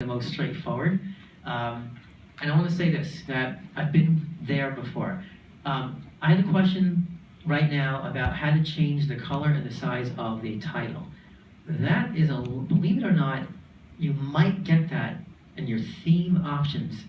the most straightforward. And I want to say this, that I've been there before. I had a question right now about how to change the color and the size of the title. That is believe it or not, you might get that in your theme options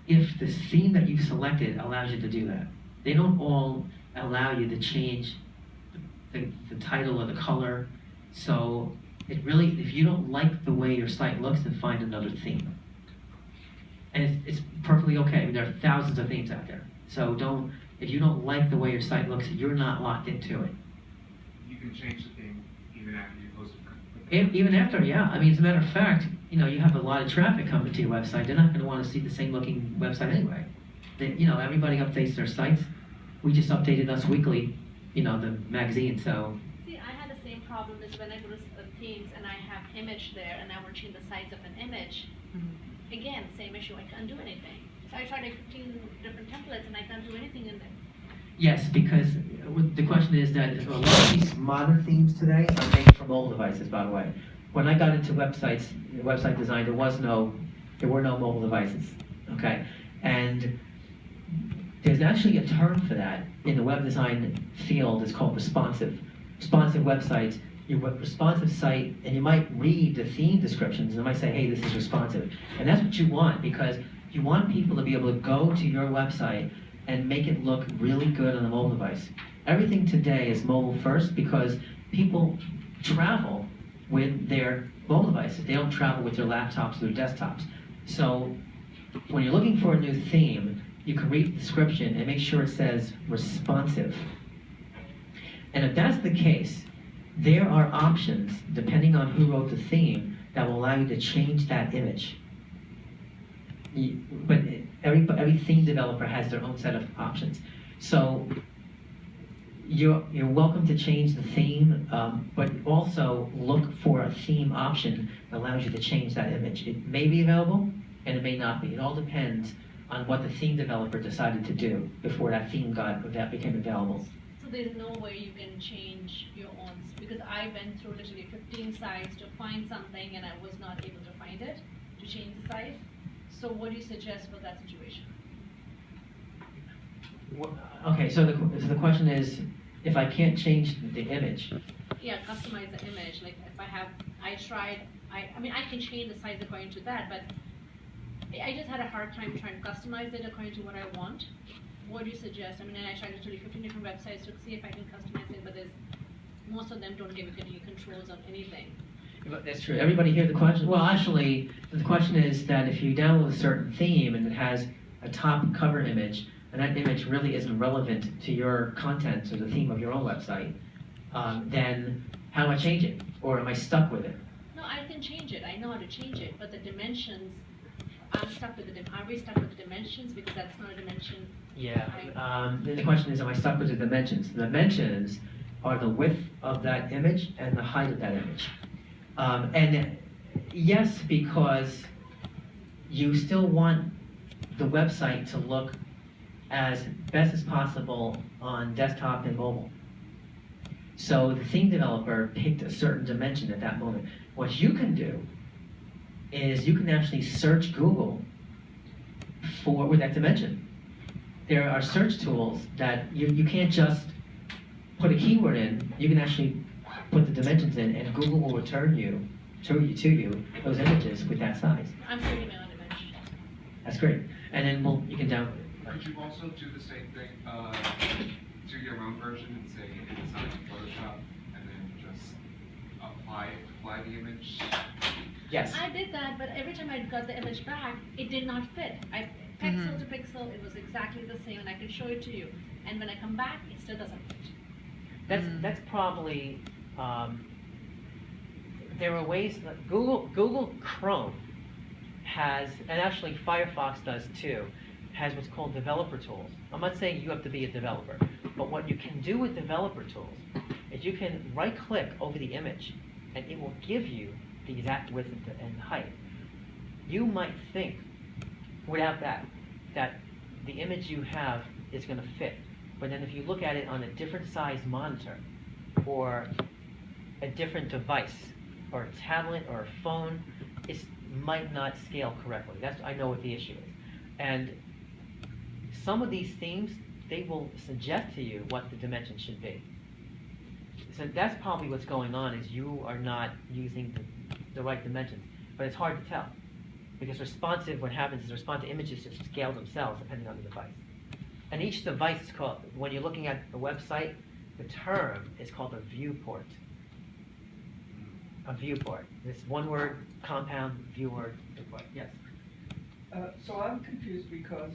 if the theme that you've selected allows you to do that. They don't all allow you to change the title or the color. So it really, if you don't like the way your site looks, then find another theme. And it's perfectly okay. I mean, there are thousands of themes out there. So if you don't like the way your site looks, you're not locked into it. You can change the theme even after you post it. Even after, yeah. I mean, as a matter of fact, you have a lot of traffic coming to your website. They're not going to want to see the same looking website anyway. Everybody updates their sites. We just updated Us Weekly, the magazine, so. See, I had the same problem is when I go to themes and I have image there and I want to change the size of an image. Again, same issue, I can't do anything. So I tried like 15 different templates and I can't do anything in there. Yes, because the question is that a lot of these modern themes today are made for mobile devices, by the way. When I got into website design, there were no mobile devices, okay? And there's actually a term for that in the web design field. It's called responsive. Responsive websites, your responsive site, and you might read the theme descriptions and it might say, hey, this is responsive. And that's what you want, because you want people to be able to go to your website and make it look really good on a mobile device. Everything today is mobile first because people travel with their mobile devices. They don't travel with their laptops or their desktops. So when you're looking for a new theme, you can read the description and make sure it says responsive. And if that's the case, there are options, depending on who wrote the theme, that will allow you to change that image. But every theme developer has their own set of options. So you're welcome to change the theme, but also look for a theme option that allows you to change that image. It may be available, and it may not be. It all depends on what the theme developer decided to do before that theme became available. So there's no way you can change your own, because I went through literally 15 sites to find something and I was not able to find it, to change the size. So what do you suggest for that situation? Okay, so the question is, if I can't change the image. Yeah, customize the image. Like if I mean, I can change the size according to that, but I just had a hard time trying to customize it according to what I want. What do you suggest? I mean, and I tried literally 15 different websites to see if I can customize it, but most of them don't give you any controls on anything. That's true. Everybody hear the question? Well, actually, the question is that if you download a certain theme and it has a top cover image, and that image really isn't relevant to your content or the theme of your own website, then how do I change it? Or am I stuck with it? No, I can change it. I know how to change it, but the dimensions, I'm stuck with Are we stuck with the dimensions? Because that's not a dimension. Yeah. Then the question is, am I stuck with the dimensions? The dimensions are the width of that image and the height of that image. And yes, because you still want the website to look as best as possible on desktop and mobile. So the theme developer picked a certain dimension at that moment. What you can do is you can actually search Google with that dimension. There are search tools that you can't just put a keyword in. You can actually put the dimensions in, and Google will return you those images with that size. I'm creating my own dimension. That's great. And then you can download it. Could you also do the same thing, do your own version and say InDesign and Photoshop, and then just apply the image? Yes. I did that, but every time I got the image back, it did not fit. Pixel to pixel, it was exactly the same, and I can show it to you. And when I come back, it still doesn't fit. That's probably. There are ways that Google Chrome has, and actually Firefox does too, has what's called developer tools. I'm not saying you have to be a developer, but what you can do with developer tools is you can right-click over the image, and it will give you the exact width and height. You might think, without that the image you have is going to fit, but then if you look at it on a different size monitor, or a different device, or a tablet, or a phone, might not scale correctly. I know what the issue is. And some of these themes, they will suggest to you what the dimension should be. So that's probably what's going on, is you are not using the right dimensions. But it's hard to tell. Because what happens is responsive images just scale themselves depending on the device. And each device is called, when you're looking at a website, the term is called a viewport. A viewport. This one word, compound, viewport. Yes? So I'm confused because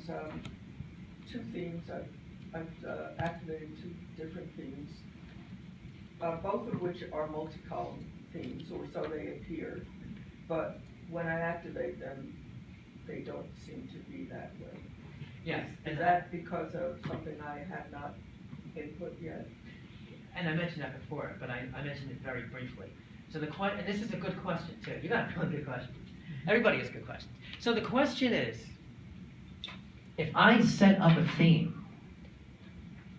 two themes, I've activated two different themes, both of which are multi-column themes, or so they appear. But when I activate them, they don't seem to be that way. Yes. Is that because of something I had not input yet? And I mentioned that before, but I mentioned it very briefly. So and this is a good question too. You got a really good question. Everybody has good questions. So the question is, if I set up a theme,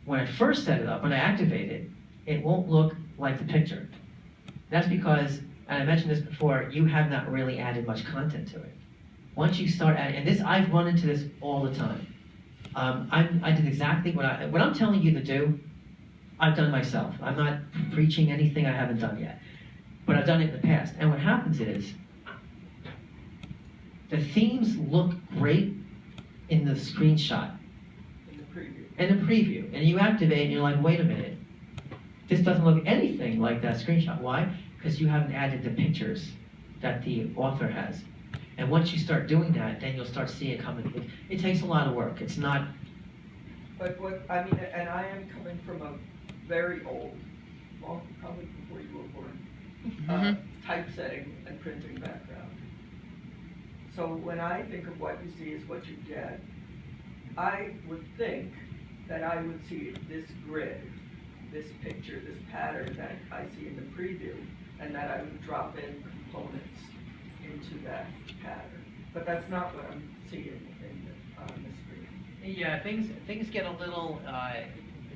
when I first set it up, when I activate it, it won't look like the picture. That's because, and I mentioned this before, you have not really added much content to it. Once you start adding, and this, I've run into this all the time. I did exactly what I'm telling you to do, I've done myself. I'm not preaching anything I haven't done yet. But I've done it in the past. And what happens is, the themes look great in the screenshot. In the preview. In the preview. And you activate and you're like, wait a minute. This doesn't look anything like that screenshot. Why? Because you haven't added the pictures that the author has. And once you start doing that, then you'll start seeing it coming. It takes a lot of work. It's not... But what, I mean, and I am coming from a very old, well, probably before you were born, typesetting and printing background. So when I think of what you see is what you get, I would think that I would see this grid, this picture, this pattern that I see in the preview, and that I would drop in components into that pattern. But that's not what I'm seeing on the screen. Yeah, things get a little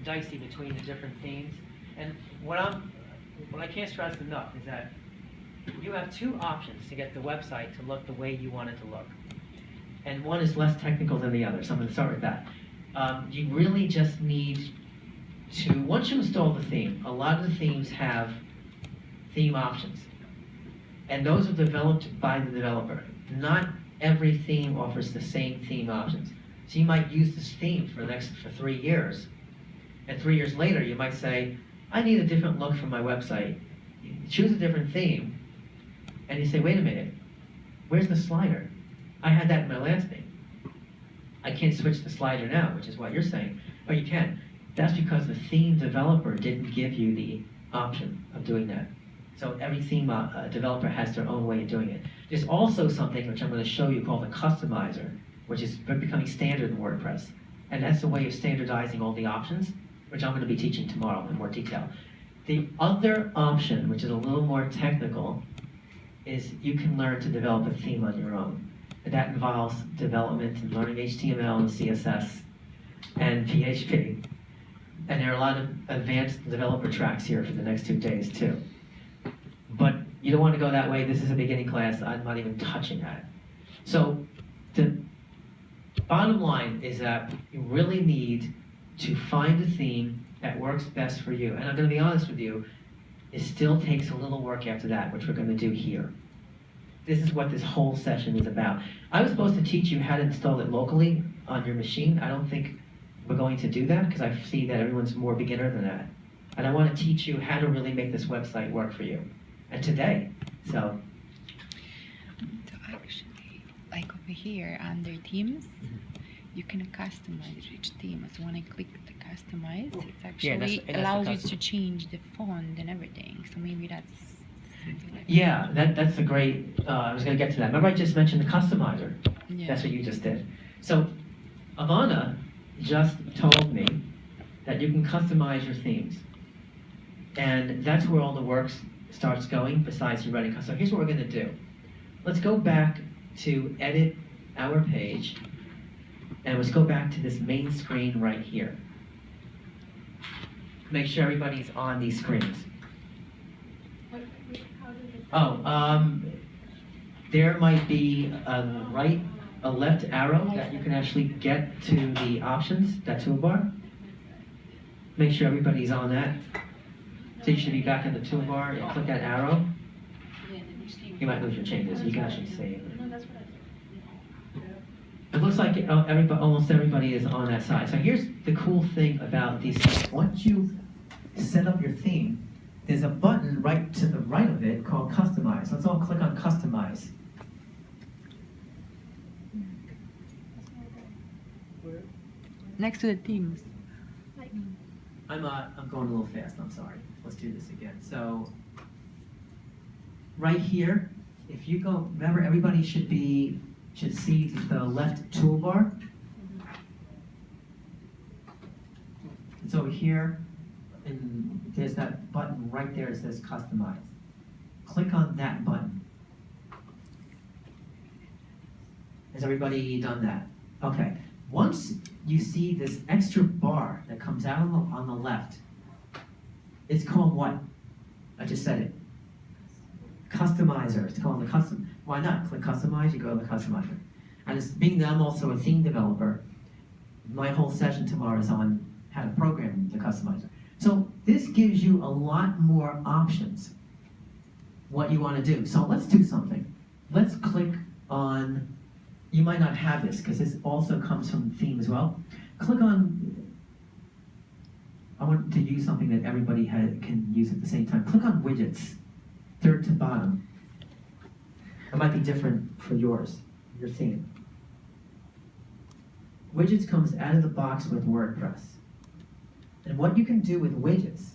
dicey between the different themes. And what I can't stress enough is that you have two options to get the website to look the way you want it to look. And one is less technical than the other, so I'm going to start with that. You really just need to, once you install the theme, a lot of the themes have theme options. And those are developed by the developer. Not every theme offers the same theme options. So you might use this theme for 3 years. And 3 years later, you might say, I need a different look for my website. You choose a different theme, and you say, wait a minute, where's the slider? I had that in my last theme. I can't switch the slider now, which is what you're saying. But you can. That's because the theme developer didn't give you the option of doing that. So every theme developer has their own way of doing it. There's also something which I'm going to show you called a customizer, which is becoming standard in WordPress. And that's a way of standardizing all the options, which I'm going to be teaching tomorrow in more detail. The other option, which is a little more technical, is you can learn to develop a theme on your own. And that involves development and learning HTML and CSS and PHP. And there are a lot of advanced developer tracks here for the next 2 days too. But you don't want to go that way. This is a beginning class. I'm not even touching that. So the bottom line is that you really need to find a theme that works best for you. And I'm going to be honest with you, it still takes a little work after that, which we're going to do here. This is what this whole session is about. I was supposed to teach you how to install it locally on your machine. I don't think we're going to do that because I see that everyone's more beginner than that. And I want to teach you how to really make this website work for you. And today, so. So actually, like over here under themes, you can customize each theme. So when I click the customize, it actually allows you to change the font and everything. So maybe that's something like yeah, that's a great, I was going to get to that. Remember I just mentioned the customizer? Yeah. That's what you just did. So Ivana just told me that you can customize your themes. And that's where all the work starts going besides you writing custom. So here's what we're going to do. Let's go back to edit our page. And let's go back to this main screen right here. Make sure everybody's on these screens. How does it? Oh, there might be a left arrow that you can actually get to the options, that toolbar. Make sure everybody's on that. So you should be back in the toolbar and click that arrow. You might lose your changes. You can actually save it. No, that's what I did. It looks like almost everybody is on that side. So here's the cool thing about these things. Once you set up your theme, there's a button right to the right of it called Customize. Let's all click on Customize. Next to the teams. I'm going a little fast. I'm sorry. Let's do this again. So right here, if you go, remember everybody should see the left toolbar. It's over here, and there's that button right there that says Customize. Click on that button. Has everybody done that? Okay. Once you see this extra bar that comes out on the left, it's called what? I just said it. Customizer. It's called the custom. Why not? Click Customize, you go to the Customizer. And it's being that I'm also a theme developer, my whole session tomorrow is on how to program the Customizer. So this gives you a lot more options, what you want to do. So let's do something. Let's click on, you might not have this because this also comes from the theme as well. Click on, I want to use something that everybody can use at the same time. Click on widgets, third to bottom. It might be different for yours, your theme. Widgets comes out of the box with WordPress. And what you can do with widgets,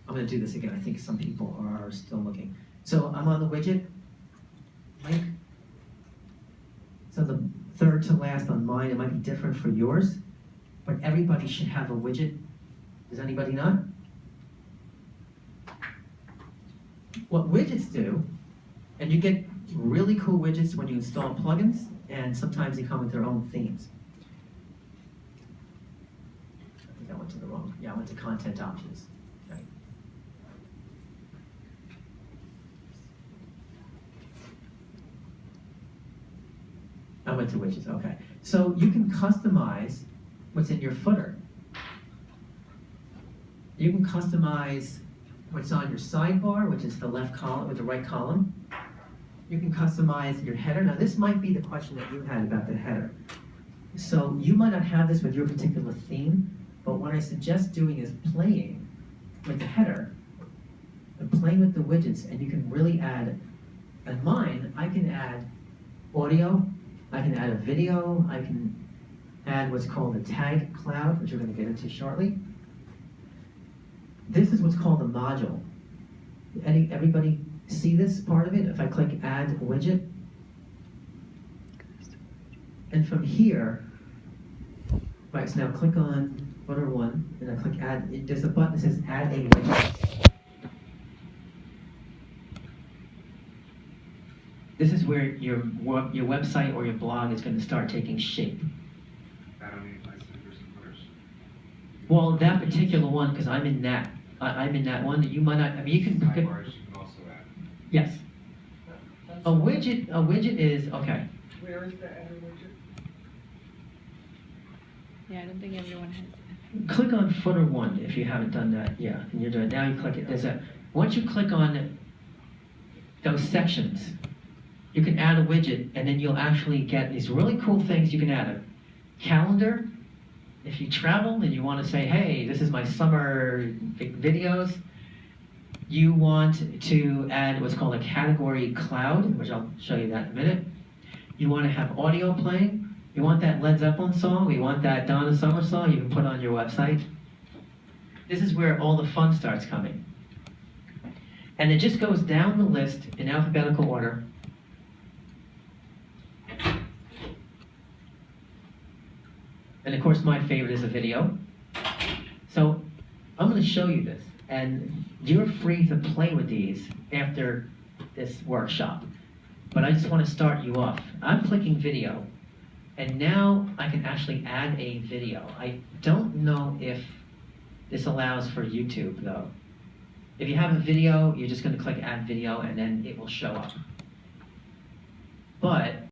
I'm going to do this again. I think some people are still looking. So I'm on the widget link. So the third to last on mine, it might be different for yours, but everybody should have a widget. Does anybody not? What widgets do, and you get really cool widgets when you install plugins, and sometimes they come with their own themes. I think I went to the wrong, I went to content options. Okay. I went to widgets, okay. So you can customize what's in your footer. You can customize what's on your sidebar, which is the left column or the right column. You can customize your header. Now this might be the question that you had about the header. So you might not have this with your particular theme, but what I suggest doing is playing with the header and playing with the widgets, and you can really add, in mine, I can add audio, I can add a video, I can add what's called a tag cloud, which we're going to get into shortly. This is what's called a module. Everybody see this part of it? If I click add widget, and from here, right, so now click on footer one, and I click add, there's a button that says add a widget. This is where your website or your blog is going to start taking shape. That only applies to first and footers. Well, that particular one, because I'm in that one, that you might not, I mean, you can. Sidebars you can also add. Yes. That's- A widget is, okay. Where is the editor widget? Yeah, I don't think everyone has that. Click on footer one if you haven't done that. Yeah, and you're doing it. Now you click it. Once you click on those sections, you can add a widget, and then you'll actually get these really cool things. You can add a calendar. If you travel and you want to say, hey, this is my summer videos, you want to add what's called a category cloud, which I'll show you that in a minute. You want to have audio playing. You want that Led Zeppelin song, you want that Donna Summer song, you can put on your website. This is where all the fun starts coming. And it just goes down the list in alphabetical order. And of course, my favorite is a video. So I'm going to show you this, and you're free to play with these after this workshop. But I just want to start you off. I'm clicking video, and now I can actually add a video. I don't know if this allows for YouTube, though. If you have a video, you're just going to click add video, and then it will show up. But